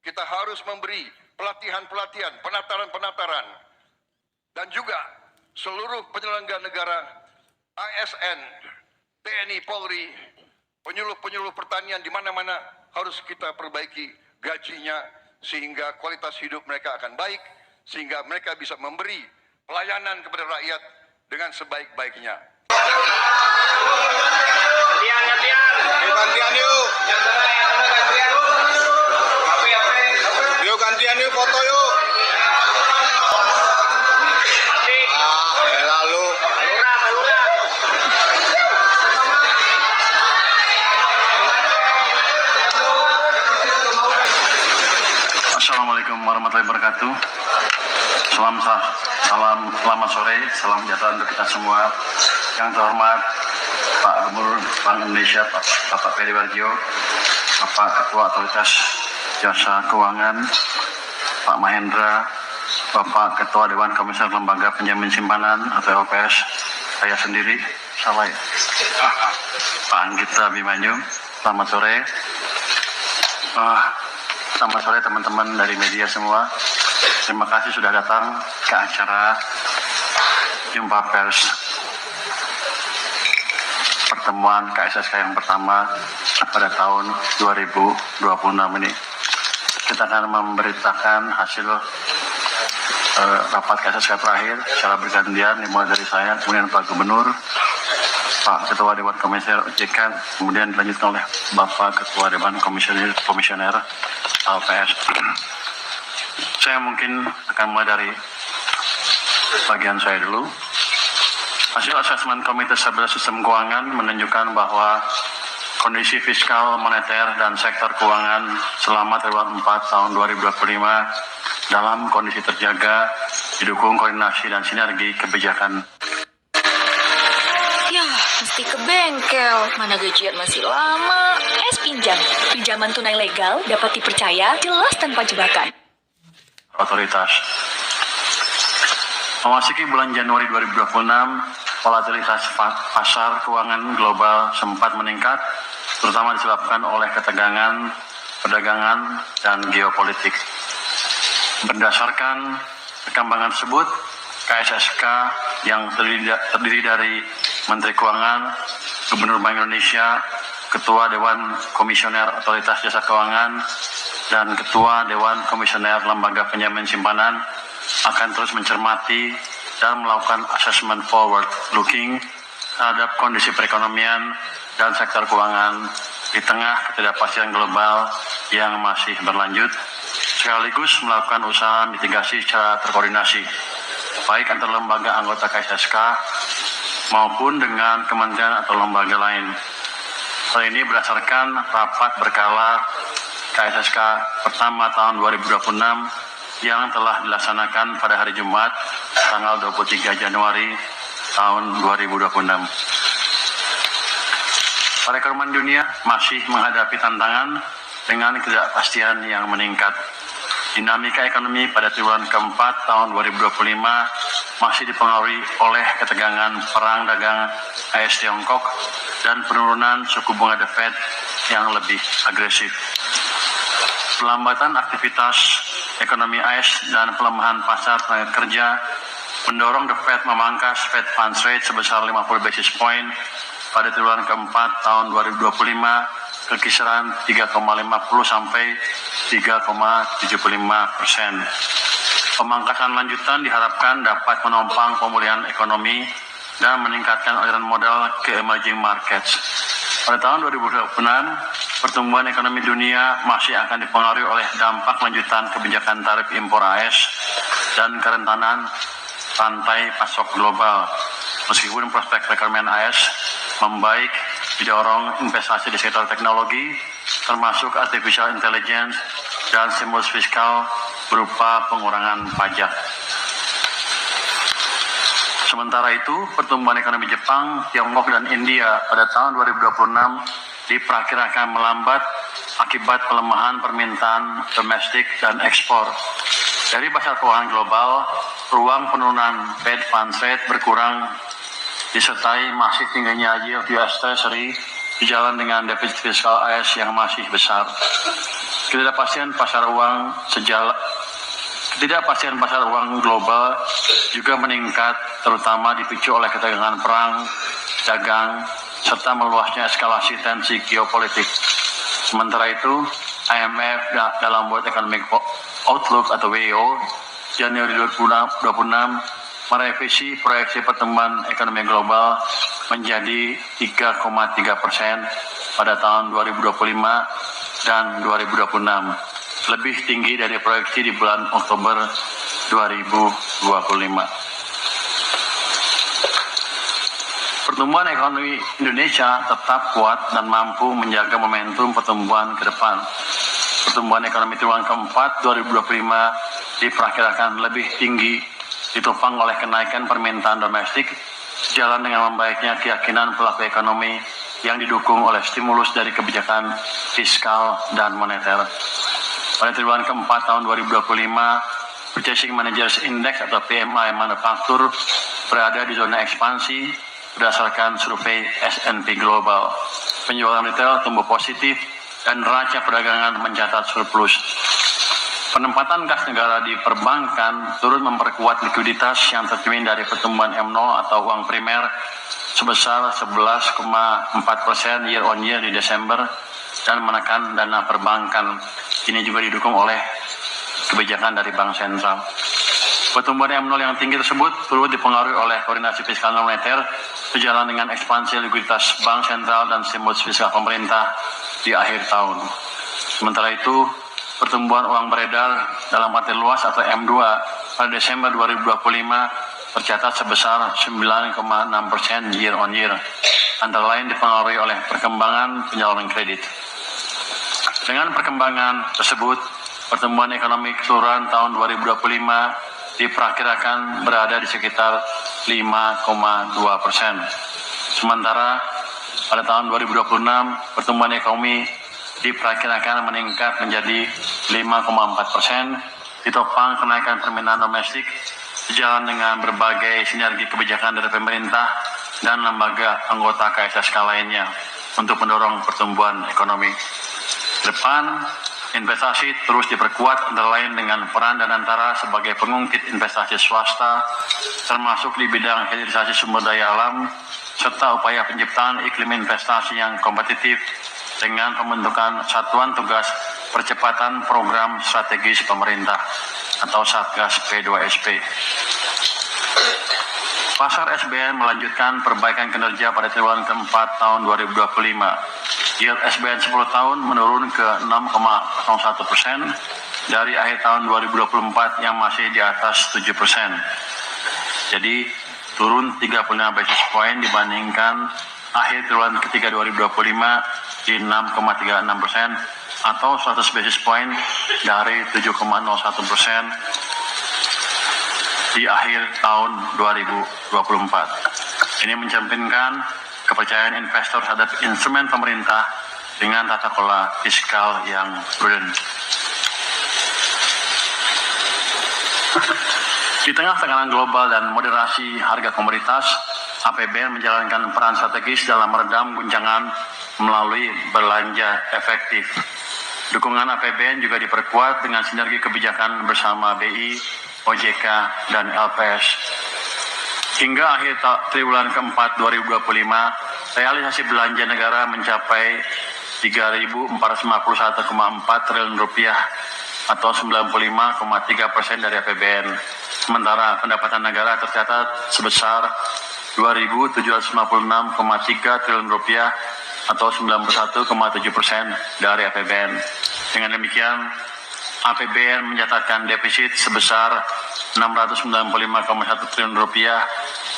kita harus memberi pelatihan-pelatihan, penataran-penataran, dan juga seluruh penyelenggara negara, ASN, TNI, Polri, penyuluh-penyuluh pertanian di mana-mana harus kita perbaiki gajinya sehingga kualitas hidup mereka akan baik, sehingga mereka bisa memberi pelayanan kepada rakyat dengan sebaik-baiknya. Gantian yuk. Yuk gantian yuk foto yuk. Lalu. Assalamualaikum warahmatullahi wabarakatuh. Selamat sore, salam sejahtera untuk kita semua. Yang terhormat Pak Gubernur Bank Indonesia, Bapak Peri Warjio, Bapak Ketua Otoritas Jasa Keuangan, Pak Mahendra, Bapak Ketua Dewan Komisaris Lembaga Penjamin Simpanan atau LPS, saya sendiri, salah ya, Pak Anggita Abimanyu. Selamat sore. Selamat sore teman-teman dari media semua. Terima kasih sudah datang ke acara jumpa pers pertemuan KSSK yang pertama pada tahun 2026 ini. Kita akan memberitakan hasil rapat KSSK terakhir secara bergantian, dimulai dari saya, kemudian Pak Gubernur, Pak Ketua Dewan Komisioner OJK, kemudian dilanjutkan oleh Bapak Ketua Dewan Komisioner LPS. Saya mungkin akan mulai dari bagian saya dulu. Hasil asesmen Komite Stabilitas Sistem Keuangan menunjukkan bahwa kondisi fiskal, moneter, dan sektor keuangan selama triwulan 4 tahun 2025 dalam kondisi terjaga, didukung koordinasi dan sinergi kebijakan. Ya, mesti ke bengkel. Mana gajian masih lama. Pinjam. Pinjaman tunai legal dapat dipercaya, jelas tanpa jebakan. Otoritas. Memasuki bulan Januari 2026, volatilitas pasar keuangan global sempat meningkat, terutama disebabkan oleh ketegangan perdagangan dan geopolitik. Berdasarkan perkembangan tersebut, KSSK yang terdiri dari Menteri Keuangan, Gubernur Bank Indonesia, Ketua Dewan Komisioner Otoritas Jasa Keuangan, dan Ketua Dewan Komisioner Lembaga Penjamin Simpanan akan terus mencermati dan melakukan asesmen forward-looking terhadap kondisi perekonomian dan sektor keuangan di tengah ketidakpastian global yang masih berlanjut, sekaligus melakukan usaha mitigasi secara terkoordinasi, baik antar lembaga anggota KSSK maupun dengan kementerian atau lembaga lain. Hal ini berdasarkan rapat berkala KSSK pertama tahun 2026 yang telah dilaksanakan pada hari Jumat tanggal 23 Januari tahun 2026. Perekonomian dunia masih menghadapi tantangan dengan ketidakpastian yang meningkat. Dinamika ekonomi pada triwulan keempat tahun 2025 masih dipengaruhi oleh ketegangan perang dagang AS Tiongkok dan penurunan suku bunga The Fed yang lebih agresif. Pelambatan aktivitas ekonomi AS dan pelemahan pasar tenaga kerja mendorong The Fed memangkas Fed Funds Rate sebesar 50 basis point pada triwulan keempat tahun 2025 ke kisaran 3,50 sampai 3,75%. Pemangkasan lanjutan diharapkan dapat menopang pemulihan ekonomi dan meningkatkan aliran modal ke emerging markets. Pada tahun 2026, pertumbuhan ekonomi dunia masih akan dipengaruhi oleh dampak lanjutan kebijakan tarif impor AS dan kerentanan rantai pasok global. Meskipun prospek perekonomian AS membaik, didorong investasi di sektor teknologi, termasuk artificial intelligence dan stimulus fiskal berupa pengurangan pajak. Sementara itu, pertumbuhan ekonomi Jepang, Tiongkok, dan India pada tahun 2026 diperkirakan melambat akibat pelemahan permintaan domestik dan ekspor. Dari pasar keuangan global, ruang penurunan Fed Funds Rate berkurang disertai masih tingginya yield US Treasury sejalan dengan defisit fiskal AS yang masih besar. Ketidakpastian pasar uang global juga meningkat, terutama dipicu oleh ketegangan perang, dagang, serta meluasnya eskalasi tensi geopolitik. Sementara itu, IMF dalam World Economic Outlook atau WEO Januari 2026 merevisi proyeksi pertumbuhan ekonomi global menjadi 3,3% pada tahun 2025 dan 2026, lebih tinggi dari proyeksi di bulan Oktober 2025. Pertumbuhan ekonomi Indonesia tetap kuat dan mampu menjaga momentum pertumbuhan ke depan. Pertumbuhan ekonomi triwulan keempat 2025 diperkirakan lebih tinggi ditopang oleh kenaikan permintaan domestik, sejalan dengan membaiknya keyakinan pelaku ekonomi yang didukung oleh stimulus dari kebijakan fiskal dan moneter. Pada triwulan keempat tahun 2025, Purchasing Managers Index atau PMI manufaktur berada di zona ekspansi berdasarkan survei S&P Global. Penjualan retail tumbuh positif dan neraca perdagangan mencatat surplus. Penempatan kas negara di perbankan turut memperkuat likuiditas yang tercermin dari pertumbuhan M0 atau uang primer sebesar 11,4% year on year di Desember dan menekan dana perbankan. Ini juga didukung oleh kebijakan dari Bank Sentral. Pertumbuhan M0 yang tinggi tersebut turut dipengaruhi oleh koordinasi fiskal dan moneter sejalan dengan ekspansi likuiditas Bank Sentral dan stimulus fiskal pemerintah di akhir tahun. Sementara itu, pertumbuhan uang beredar dalam arti luas atau M2 pada Desember 2025 tercatat sebesar 9,6% year on year, antara lain dipengaruhi oleh perkembangan penyaluran kredit. Dengan perkembangan tersebut, pertumbuhan ekonomi keseluruhan tahun 2025 diperkirakan berada di sekitar 5,2%. Sementara pada tahun 2026, pertumbuhan ekonomi diperkirakan meningkat menjadi 5,4%, ditopang kenaikan permintaan domestik sejalan dengan berbagai sinergi kebijakan dari pemerintah dan lembaga anggota KSSK lainnya untuk mendorong pertumbuhan ekonomi. Depan, investasi terus diperkuat antara lain dengan peran Danantara sebagai pengungkit investasi swasta, termasuk di bidang hilirisasi sumber daya alam, serta upaya penciptaan iklim investasi yang kompetitif dengan pembentukan Satuan Tugas Percepatan Program Strategis Pemerintah atau Satgas P2SP. Pasar SBN melanjutkan perbaikan kinerja pada triwulan keempat tahun 2025. Yield SBN 10 tahun menurun ke 6,01% dari akhir tahun 2024 yang masih di atas 7%. Jadi turun 35 basis point dibandingkan akhir triwulan ketiga 2025 di 6,36% atau 100 basis point dari 7,01% di akhir tahun 2024. Ini mencerminkan kepercayaan investor terhadap instrumen pemerintah dengan tata kelola fiskal yang prudent. Di tengah tekanan global dan moderasi harga komoditas, APBN menjalankan peran strategis dalam meredam guncangan melalui belanja efektif. Dukungan APBN juga diperkuat dengan sinergi kebijakan bersama BI, OJK, dan LPS. Hingga akhir triwulan keempat 2025, realisasi belanja negara mencapai 3.451,4 triliun rupiah atau 95,3% dari APBN. Sementara pendapatan negara tercatat sebesar 2.756,3 triliun rupiah atau 91,7% dari APBN. Dengan demikian, APBN mencatatkan defisit sebesar 695,1 triliun rupiah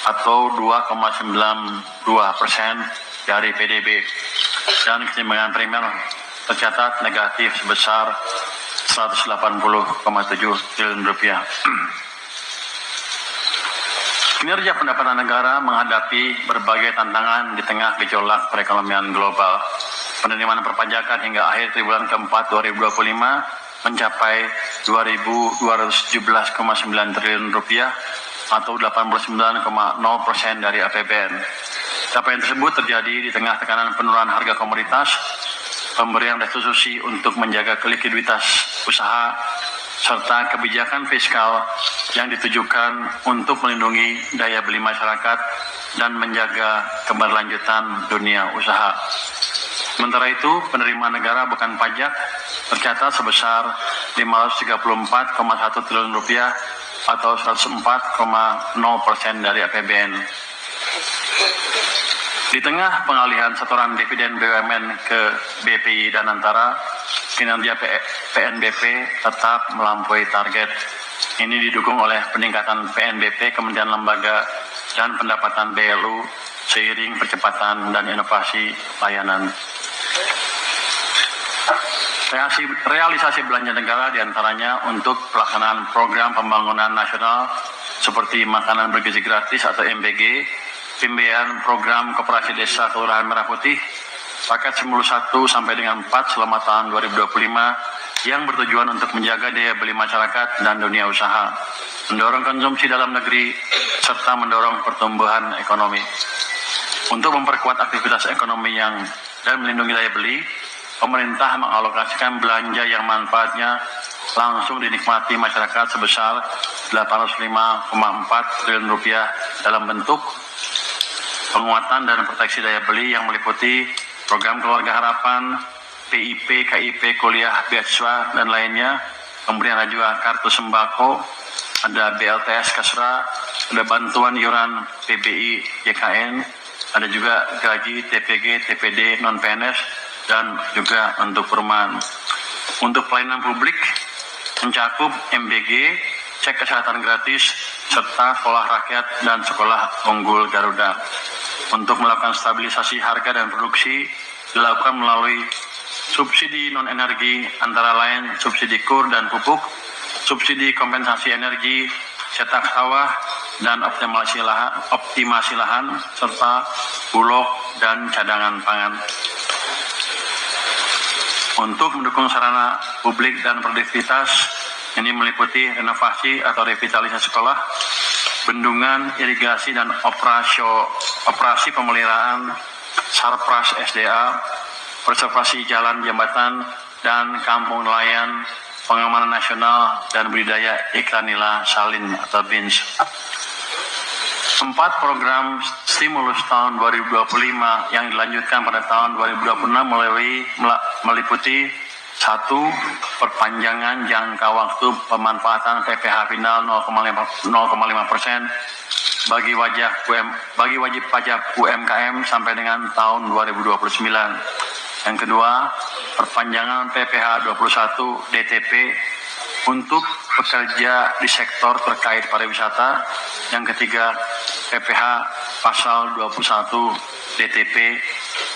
atau 2,92% dari PDB, dan keseimbangan primer tercatat negatif sebesar 180,7 triliun rupiah. Kinerja pendapatan negara menghadapi berbagai tantangan di tengah gejolak perekonomian global. Penerimaan perpajakan hingga akhir triwulan keempat 2025 mencapai 2.217,9 triliun rupiah atau 89,0% dari APBN. Capaian tersebut terjadi di tengah tekanan penurunan harga komoditas, pemberian restitusi untuk menjaga likuiditas usaha, serta kebijakan fiskal yang ditujukan untuk melindungi daya beli masyarakat dan menjaga keberlanjutan dunia usaha. Sementara itu, penerimaan negara bukan pajak tercatat sebesar 534,1 triliun rupiah atau 104,0% dari APBN. Di tengah pengalihan setoran dividen BUMN ke BPI dan Antara, kinerja PNBP tetap melampaui target. Ini didukung oleh peningkatan PNBP Kementerian Lembaga dan pendapatan BLU seiring percepatan dan inovasi layanan. Realisasi belanja negara diantaranya untuk pelaksanaan program pembangunan nasional seperti makanan bergizi gratis atau MBG, pembiayaan program Koperasi Desa Kelurahan Merah Putih, paket stimulus 1 sampai dengan 4 selama tahun 2025 yang bertujuan untuk menjaga daya beli masyarakat dan dunia usaha, mendorong konsumsi dalam negeri, serta mendorong pertumbuhan ekonomi. Untuk memperkuat aktivitas ekonomi dan melindungi daya beli, pemerintah mengalokasikan belanja yang manfaatnya langsung dinikmati masyarakat sebesar 805,4 triliun rupiah dalam bentuk penguatan dan proteksi daya beli yang meliputi program Keluarga Harapan, PIP, KIP, kuliah, beasiswa, dan lainnya, pemberian juga kartu sembako, ada BLTS Kasra, ada bantuan iuran PBI, JKN, ada juga gaji TPG, TPD, non-PNS, dan juga untuk perumahan. Untuk pelayanan publik mencakup MBG, cek kesehatan gratis, serta sekolah rakyat dan sekolah unggul Garuda. Untuk melakukan stabilisasi harga dan produksi dilakukan melalui subsidi non-energi antara lain subsidi kur dan pupuk, subsidi kompensasi energi, cetak sawah, dan optimasi lahan, serta bulog dan cadangan pangan. Untuk mendukung sarana publik dan produktivitas, ini meliputi renovasi atau revitalisasi sekolah, bendungan, irigasi, dan operasi pemeliharaan sarpras SDA, preservasi jalan jembatan, dan kampung nelayan, pengamanan nasional, dan budidaya ikan nila salin atau BINS. 4 program stimulus tahun 2025 yang dilanjutkan pada tahun 2026 meliputi 1. Perpanjangan jangka waktu pemanfaatan PPh final 0,5% bagi wajib pajak UMKM sampai dengan tahun 2029. Yang kedua, perpanjangan PPh 21 DTP untuk pekerja di sektor terkait pariwisata. Yang ketiga, PPh pasal 21 DTP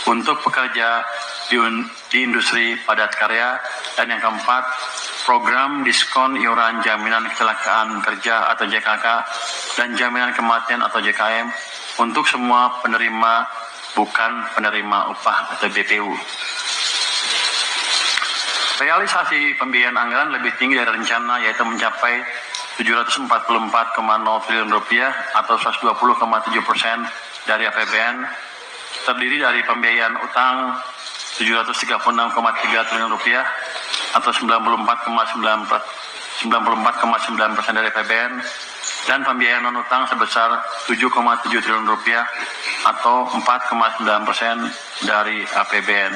untuk pekerja di industri padat karya. Dan yang keempat, program diskon iuran jaminan kecelakaan kerja atau JKK dan jaminan kematian atau JKM untuk semua penerima bukan penerima upah atau BPU. Realisasi pembiayaan anggaran lebih tinggi dari rencana, yaitu mencapai 744,0 triliun rupiah atau 120,7% dari APBN, terdiri dari pembiayaan utang 736,3 triliun rupiah atau 94,9% dari APBN, dan pembiayaan non utang sebesar 7,7 triliun rupiah atau 4,9% dari APBN.